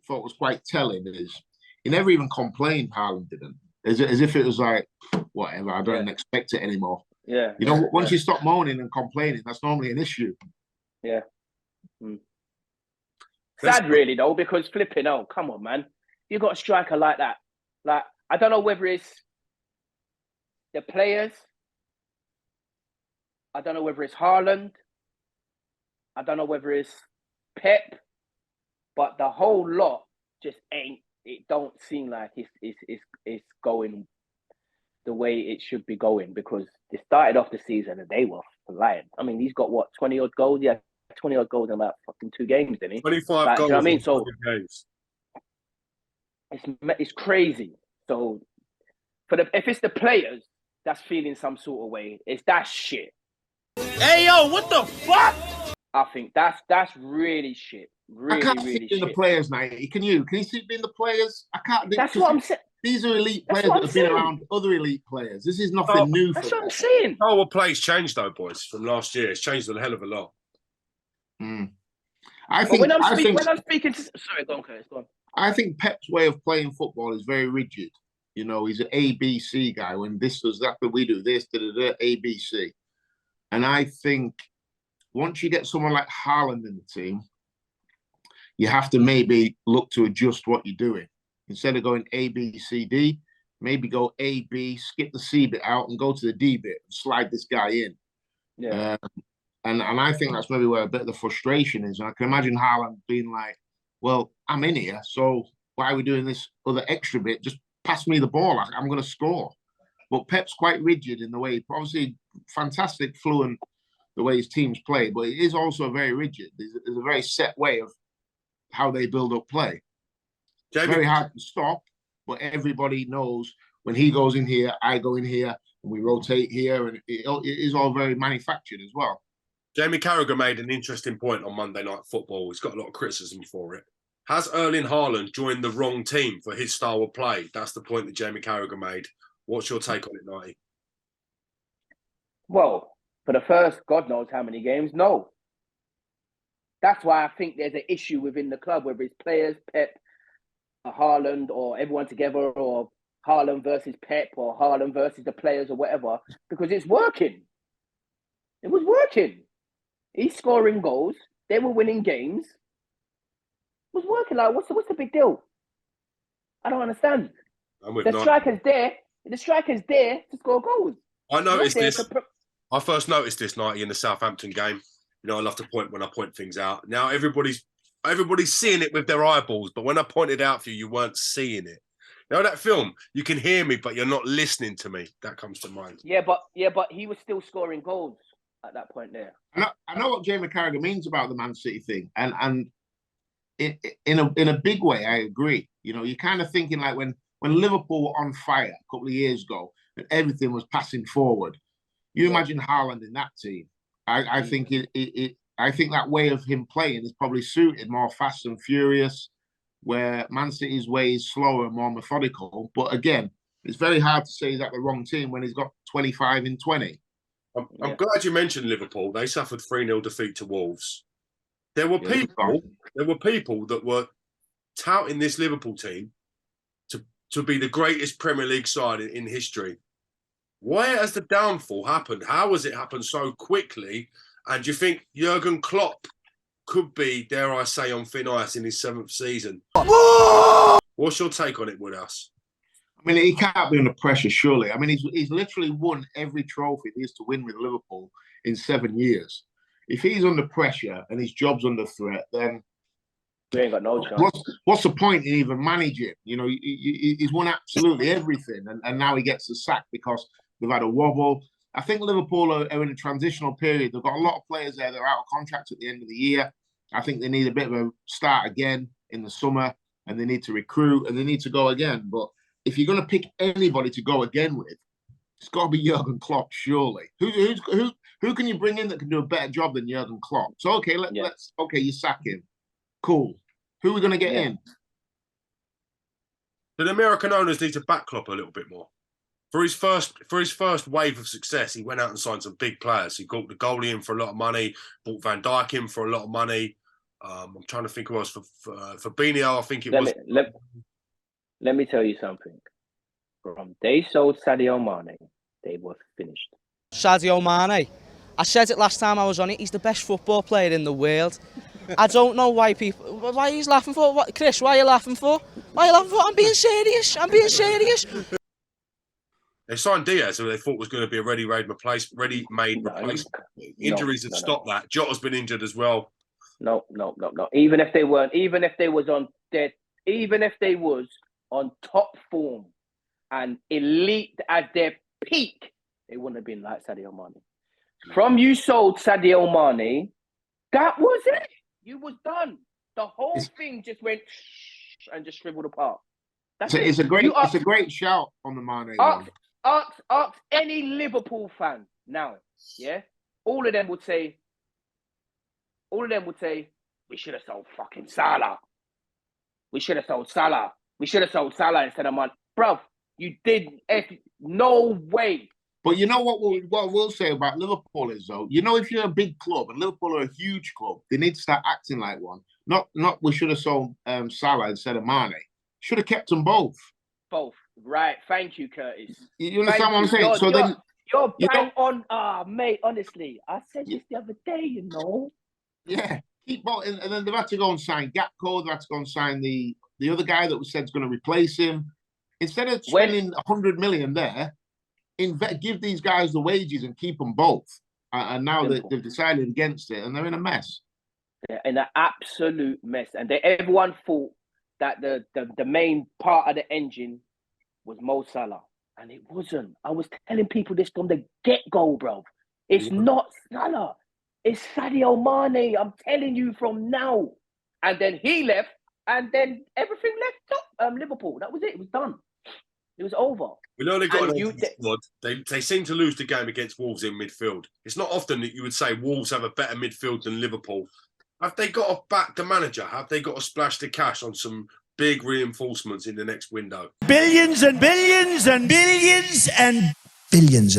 thought was quite telling is he never even complained. Haaland didn't, as if it was like whatever. I don't expect it anymore. Yeah. You know, once you stop moaning and complaining, that's normally an issue. Yeah. Sad, really, though, because flipping out. Come on, man. You got a striker like that. Like, I don't know whether it's the players. I don't know whether it's Haaland. I don't know whether it's Pep. But the whole lot just ain't. It don't seem like it's going the way it should be going, because they started off the season and they were flying. I mean, he's got what, 20-odd goals? Yeah, 20-odd goals in about fucking 2 games, didn't he? 25 like, goals. Do you know what I mean? So games. it's crazy. So if it's the players that's feeling some sort of way, it's that shit. Hey, yo, what the fuck? I think that's really shit. Really, I can't really see shit. being the players, mate. Can you see being the players? I can't. That's what I'm saying. These are elite players that have been around other elite players. This is nothing new for them. That's what I'm saying. Our play's changed though, boys, from last year. It's changed a hell of a lot. I think when I'm speaking to, sorry, go on, Chris, go on. I think Pep's way of playing football is very rigid. You know, he's an ABC guy. When this does that, but we do this, ABC. And I think once you get someone like Haaland in the team, you have to maybe look to adjust what you're doing. Instead of going A, B, C, D, maybe go A, B, skip the C bit out and go to the D bit and slide this guy in. Yeah. And I think that's maybe where a bit of the frustration is. And I can imagine Haaland being like, well, I'm in here, so why are we doing this other extra bit? Just pass me the ball. I'm going to score. But Pep's quite rigid in the way, obviously fantastic, fluent, the way his teams play, but it is also very rigid. There's a very set way of how they build up play. It's very hard to stop, but everybody knows when he goes in here, I go in here, and we rotate here, and it is all very manufactured as well. Jamie Carragher made an interesting point on Monday Night Football. He's got a lot of criticism for it. Has Erling Haaland joined the wrong team for his style of play? That's the point that Jamie Carragher made. What's your take on it, Nighty? Well, for the first God knows how many games, no. That's why I think there's an issue within the club, whether it's players, Pep, or Haaland, or everyone together, or Haaland versus Pep, or Haaland versus the players, or whatever, because it's working. It was working. He's scoring goals. They were winning games. It was working. Like, what's the big deal? I don't understand. The striker's there. The striker's there to score goals. I noticed this. I first noticed this, Nighty, in the Southampton game. You know, I love to point when I point things out. Now everybody's seeing it with their eyeballs, but when I pointed out for you, you weren't seeing it. You know that film? You can hear me, but you're not listening to me. That comes to mind. Yeah, but he was still scoring goals at that point there. I know what Jamie Carragher means about the Man City thing, and in a big way, I agree. You know, you're kind of thinking like when Liverpool were on fire a couple of years ago and everything was passing forward. You imagine Haaland in that team. I think I think that way of him playing is probably suited more fast and furious, where Man City's way is slower and more methodical. But again, it's very hard to say he's at the wrong team when he's got 25 in 20. I'm glad you mentioned Liverpool. They suffered 3-0 defeat to Wolves. There were people that were touting this Liverpool team to be the greatest Premier League side in history. Where has the downfall happened? How has it happened so quickly? And do you think Jurgen Klopp could be, dare I say, on thin ice in his 7th season? What's your take on it, Woodhouse? I mean, he can't be under pressure, surely. I mean, he's literally won every trophy there is to win with Liverpool in 7 years. If he's under pressure and his job's under threat, then we ain't got no chance. What's the point in even managing? You know, he's won absolutely everything, and now he gets the sack because they've had a wobble. I think Liverpool are in a transitional period. They've got a lot of players there that are out of contract at the end of the year. I think they need a bit of a start again in the summer, and they need to recruit, and they need to go again. But if you're going to pick anybody to go again with, it's got to be Jurgen Klopp, surely. Who can you bring in that can do a better job than Jurgen Klopp? So, okay, let's you sack him. Cool. Who are we going to get in? Do the American owners need to back Klopp a little bit more? For his first wave of success, he went out and signed some big players. He got the goalie in for a lot of money, bought Van Dijk in for a lot of money. I'm trying to think who else for Fabinho. I think it was. Let me tell you something. From they sold Sadio Mane, they were finished. Sadio Mane. I said it last time I was on it. He's the best football player in the world. I don't know why he's laughing for. What, Chris? Why are you laughing for? Why are you laughing for? I'm being serious. They signed Dyche, who they thought was going to be a ready-made replacement. Injuries have stopped that. Jota's been injured as well. No. Even if they was on top form and elite at their peak, they wouldn't have been like Sadio Mane. From you sold Sadio Mane, that was it. You was done. The whole thing just went and just shriveled apart. It's a great shout on the Mane. Ask any Liverpool fan now, yeah? All of them would say, we should have sold fucking Salah. We should have sold Salah. We should have sold Salah instead of Mane. Bruv, you didn't. No way. But you know what we'll say about Liverpool is, though, you know, if you're a big club, and Liverpool are a huge club, they need to start acting like one. Not we should have sold Salah instead of Mane. Should have kept them both. Both. Right. Thank you, Curtis. You understand what I'm saying? You're bang on. Mate, honestly, I said this the other day, you know. Yeah. And then they've had to go and sign Gakpo. They've had to go and sign the other guy that was said is going to replace him. Instead of spending 100 million there, give these guys the wages and keep them both. And now they've decided against it, and they're in a mess. They're in an absolute mess. And everyone thought that the main part of the engine was Mo Salah. And it wasn't. I was telling people this from the get-go, bro. It's not Salah. It's Sadio Mane. I'm telling you from now. And then he left, and then everything left Liverpool. That was it. It was done. It was over. We know they got an squad. They seem to lose the game against Wolves in midfield. It's not often that you would say Wolves have a better midfield than Liverpool. Have they got to back the manager? Have they got to splash the cash on some big reinforcements in the next window? Billions and billions and billions and billions.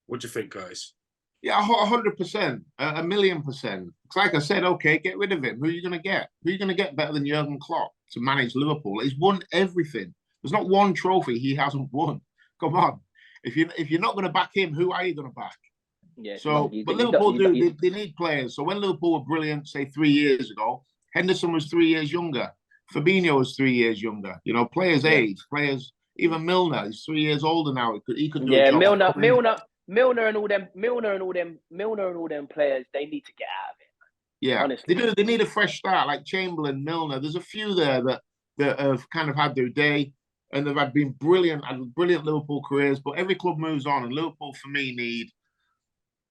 What do you think, guys? Yeah, 100%, 1,000,000%. It's like I said, okay, get rid of him. Who are you going to get? Who are you going to get better than Jurgen Klopp to manage Liverpool? He's won everything. There's not one trophy he hasn't won. Come on. If you're not going to back him, who are you going to back? Yeah. But Liverpool they need players. So when Liverpool were brilliant, say 3 years ago, Henderson was 3 years younger. Fabinho was 3 years younger. You know, players age. Players, even Milner, he's 3 years older now. He could do a job. Milner and all them players, they need to get out of it. Yeah, honestly. They need a fresh start, like Chamberlain, Milner. There's a few there that have kind of had their day, and they've had brilliant Liverpool careers. But every club moves on, and Liverpool, for me, need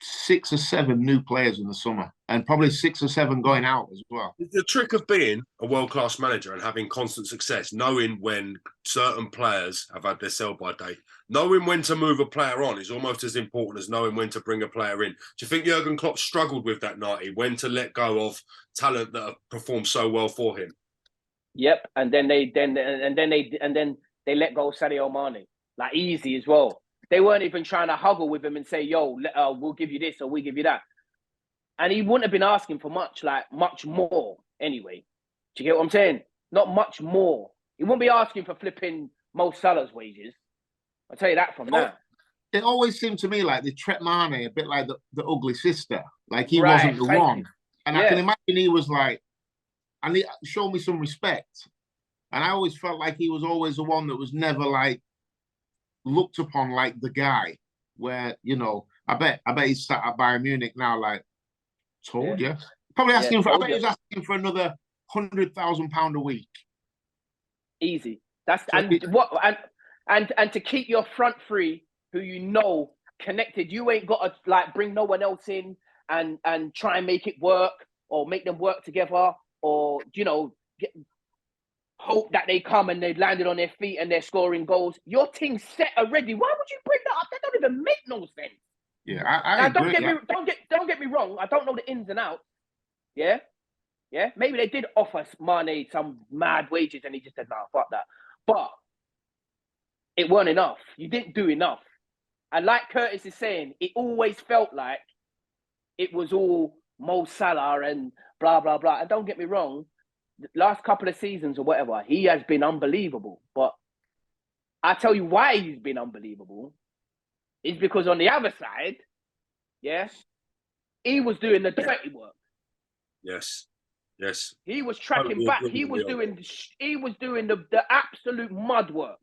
6 or 7 new players in the summer, and probably 6 or 7 going out as well. The trick of being a world-class manager and having constant success, knowing when certain players have had their sell-by date, knowing when to move a player on is almost as important as knowing when to bring a player in. Do you think Jurgen Klopp struggled with that, Nighty? When to let go of talent that have performed so well for him? Yep, and then they let go of Sadio Mane, like easy as well. They weren't even trying to huggle with him and say, yo, we'll give you this or we'll give you that. And he wouldn't have been asking for much more anyway. Do you get what I'm saying? Not much more. He wouldn't be asking for flipping Mo Salah's wages. I'll tell you that from now. It always seemed to me like they treat Mane a bit like the ugly sister. Like he wasn't the one. And I can imagine he was like, show me some respect. And I always felt like he was always the one that was never like, looked upon like the guy where, you know, I bet he's sat at Bayern Munich now like, told you. Probably asking I bet he's asking for another £100,000 a week. Easy. That's and to keep your front three who you know connected, you ain't got to like bring no one else in and try and make it work or make them work together or, you know, hope that they come and they've landed on their feet and they're scoring goals. Your team's set already. Why would you bring that up? That don't even make no sense. Yeah, I agree. Don't get me wrong. I don't know the ins and outs. Yeah. Maybe they did offer Mane some mad wages and he just said, "Nah, fuck that." But it weren't enough. You didn't do enough. And like Curtis is saying, it always felt like it was all Mo Salah and blah, blah, blah. And don't get me wrong, the last couple of seasons or whatever, he has been unbelievable. But I tell you why he's been unbelievable is because on the other side, he was doing the dirty work. Yes. He was tracking back. He was doing the absolute mud work.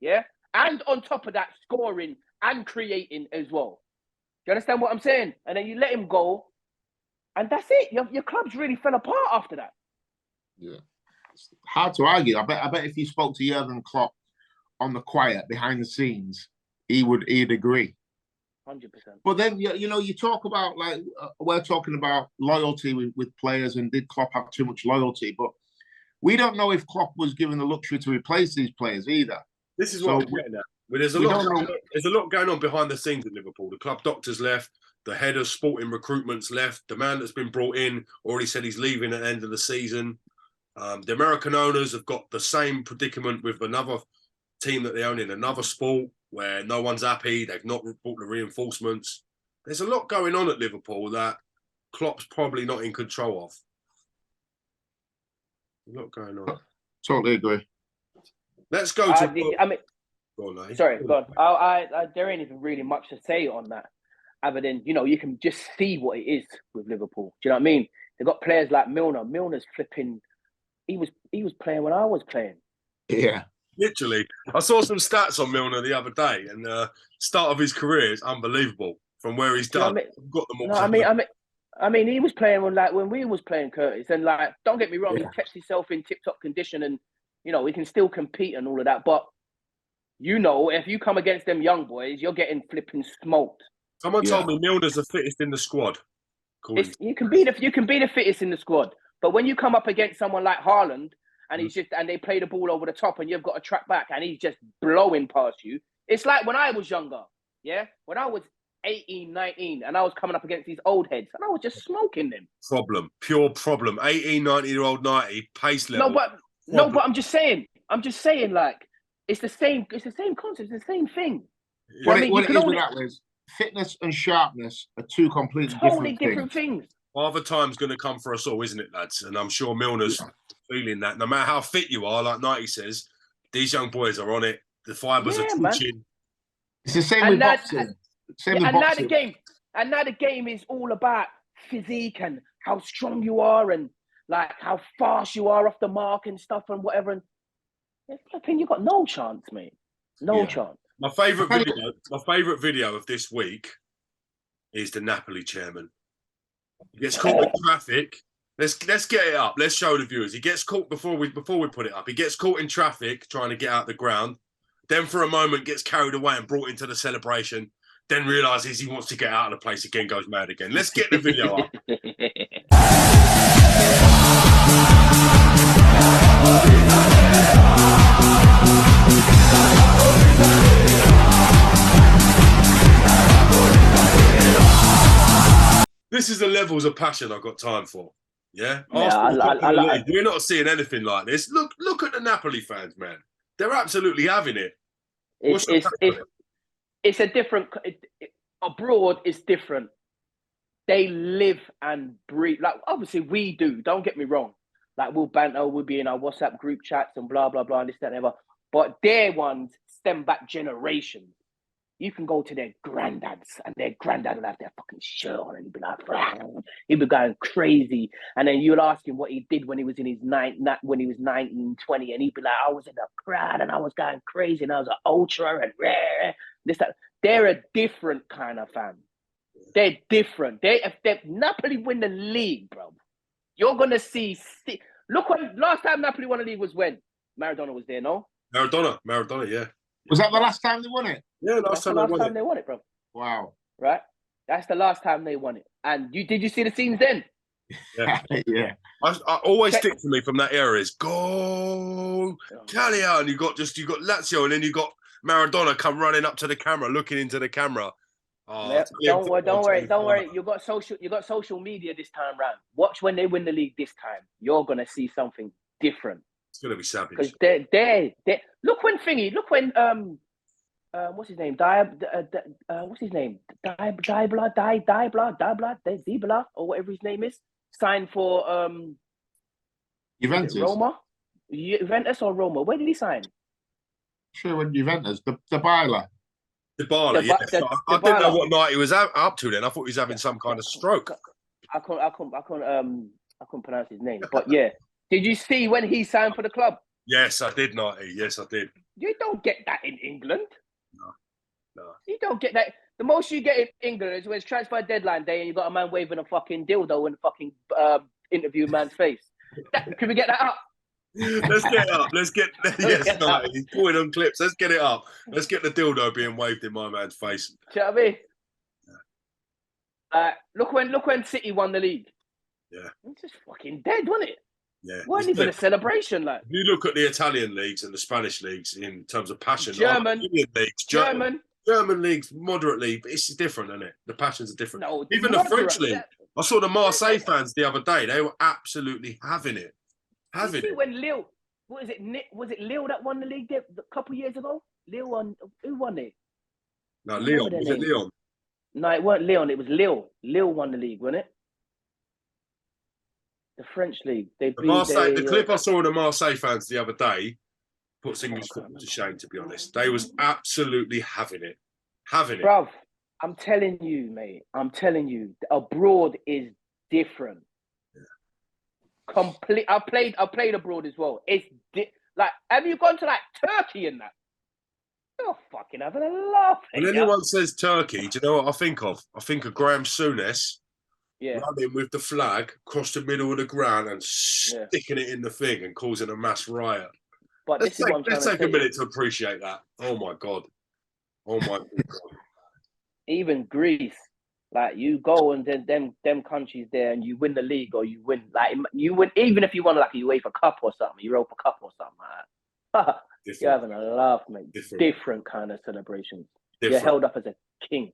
Yeah. And on top of that, scoring and creating as well. Do you understand what I'm saying? And then you let him go, and that's it. Your club's really fell apart after that. Yeah. It's hard to argue. I bet if you spoke to Jurgen Klopp on the quiet behind the scenes, he'd agree. 100%. But then you talk about, like, we're talking about loyalty with players, and did Klopp have too much loyalty? But we don't know if Klopp was given the luxury to replace these players either. This is what I'm getting at. Well, there's a lot going on behind the scenes at Liverpool. The club doctor's left, the head of sporting recruitment's left, the man that's been brought in already said he's leaving at the end of the season. The American owners have got the same predicament with another team that they own in another sport where no one's happy. They've not brought the reinforcements. There's a lot going on at Liverpool that Klopp's probably not in control of. A lot going on. Totally agree. Let's go to... go on. There ain't even really much to say on that, other than, you can just see what it is with Liverpool. Do you know what I mean? They've got players like Milner. Milner's flipping... He was playing when I was playing. Yeah. Literally. I saw some stats on Milner the other day, and the start of his career is unbelievable from where he's done. Got them all. I mean, he was playing when we was playing, Curtis, and like, don't get me wrong, he kept himself in tip-top condition, and he can still compete and all of that. But if you come against them young boys, you're getting flipping smoked. Someone told me Milner's the fittest in the squad. You can be the fittest in the squad, but when you come up against someone like Haaland, and and they play the ball over the top, and you've got to track back, and he's just blowing past you. It's like when I was younger, when I was 18, 19, and I was coming up against these old heads, and I was just smoking them. Pure problem. 18, 19-year-old 90 pace level. No, but I'm just saying, like, it's the same concept, it's the same thing. What it is with that is fitness and sharpness are two completely different things. Father time's going to come for us all, isn't it, lads? And I'm sure Milner's feeling that. No matter how fit you are, like 90 says, these young boys are on it. The fibres are twitching. It's the same with boxing. Now the game is all about physique and how strong you are and like how fast you are off the mark and stuff and whatever. And you got no chance, mate. No chance. My favourite video of this week is the Napoli chairman. He gets caught in traffic. Let's get it up. Let's show the viewers. He gets caught before we put it up. He gets caught in traffic trying to get out the ground. Then for a moment gets carried away and brought into the celebration. Then realises he wants to get out of the place again, goes mad again. Let's get the video up. This is the levels of passion I've got time for. Yeah? We're not seeing anything like this. Look at the Napoli fans, man. They're absolutely having it. It's a different... abroad, it's different. They live and breathe. Like, obviously, we do. Don't get me wrong. Like, we'll banter, we'll be in our WhatsApp group chats and blah, blah, blah, and this, that, and whatever. But their ones stem back generations. You can go to their granddads, and their granddad will have their fucking shirt on, and he'd be like, he'd be going crazy. And then you'll ask him what he did when he was in his when he was 19, 20, and he'd be like, I was in the crowd, and I was going crazy, and I was an ultra, and this, that. They're a different kind of fan. They're different. If Napoli win the league, bro, you're gonna see. Look, when last time Napoli won the league was when Maradona was there. No, Maradona, yeah. Was that the last time they won it? Yeah, last time they won it, bro. Wow. Right, that's the last time they won it. And did you see the scenes then? Yeah, yeah. I always stick to me from that era is go Italia, and you got Lazio, and then you got Maradona come running up to the camera, looking into the camera. Oh, don't worry. You got social media this time round. Watch when they win the league this time. You're gonna see something different. It's gonna be savage. Because they look when what's his name? What's his name? Zibla, or whatever his name is, signed for Juventus. Roma, Juventus or Roma? Where did he sign? Sure, when Juventus, the Dybala. Dybala, yeah. I didn't know what night he was up to then. I thought he was having some kind of stroke. I couldn't pronounce his name, but yeah. Did you see when he signed for the club? Yes, I did, Nighty. Yes, I did. You don't get that in England. No. You don't get that. The most you get in England is when it's transfer deadline day and you got a man waving a fucking dildo in the fucking interview man's face. Can we get that up? Let's get it up. Let's get yes, Nighty. He's pulling on clips. Let's get it up. Let's get the dildo being waved in my man's face. Do you know what I mean? Look when City won the league. Yeah. It's just fucking dead, wasn't it? Yeah. Wasn't even a celebration, like. If you look at the Italian leagues and the Spanish leagues in terms of passion, German leagues moderately, but it's different, isn't it? The passions are different. No, even the French league. I saw the Marseille fans the other day. They were absolutely having it. When Lille, was it Lille that won the league a couple of years ago? Lille won. Who won it? No, Lyon. Was it Lyon? No, it weren't Lyon. It was Lille. Lille won the league, wasn't it? The French league. The clip I saw of the Marseille fans the other day puts English football to shame, to be honest. They was absolutely having it. Bruv, I'm telling you, mate. I'm telling you, abroad is different. Yeah. I played abroad as well. It's like, have you gone to like Turkey and that? You're fucking having a laugh. When anyone says Turkey, do you know what I think of? I think of Graham Souness. Yeah. Running with the flag across the middle of the ground and sticking it in the thing and causing a mass riot. But let's take a minute to appreciate that. Oh my God. God. Even Greece, like you go and then them countries there and you win the league or you win even if you won like a UEFA Cup or something, Europa Cup or something like that. You're having a laugh, mate. Different kind of celebrations. You're held up as a king.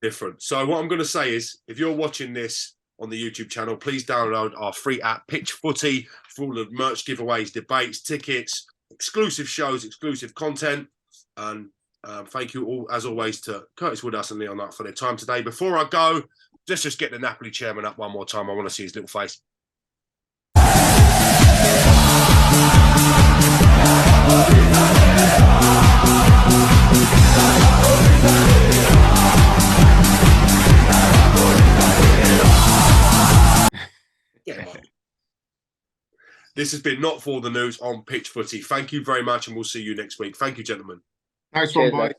Different. So what I'm going to say is, if you're watching this on the YouTube channel, please download our free app, Pitch Footy, for all the merch giveaways, debates, tickets, exclusive shows, exclusive content. And thank you all, as always, to Curtis Woodhouse and Leon Knight for their time today. Before I go, let's just get the Napoli chairman up one more time. I want to see his little face. This has been Not For The News on Pitch Footy. Thank you very much, and we'll see you next week. Thank you, gentlemen. Nice one, boy.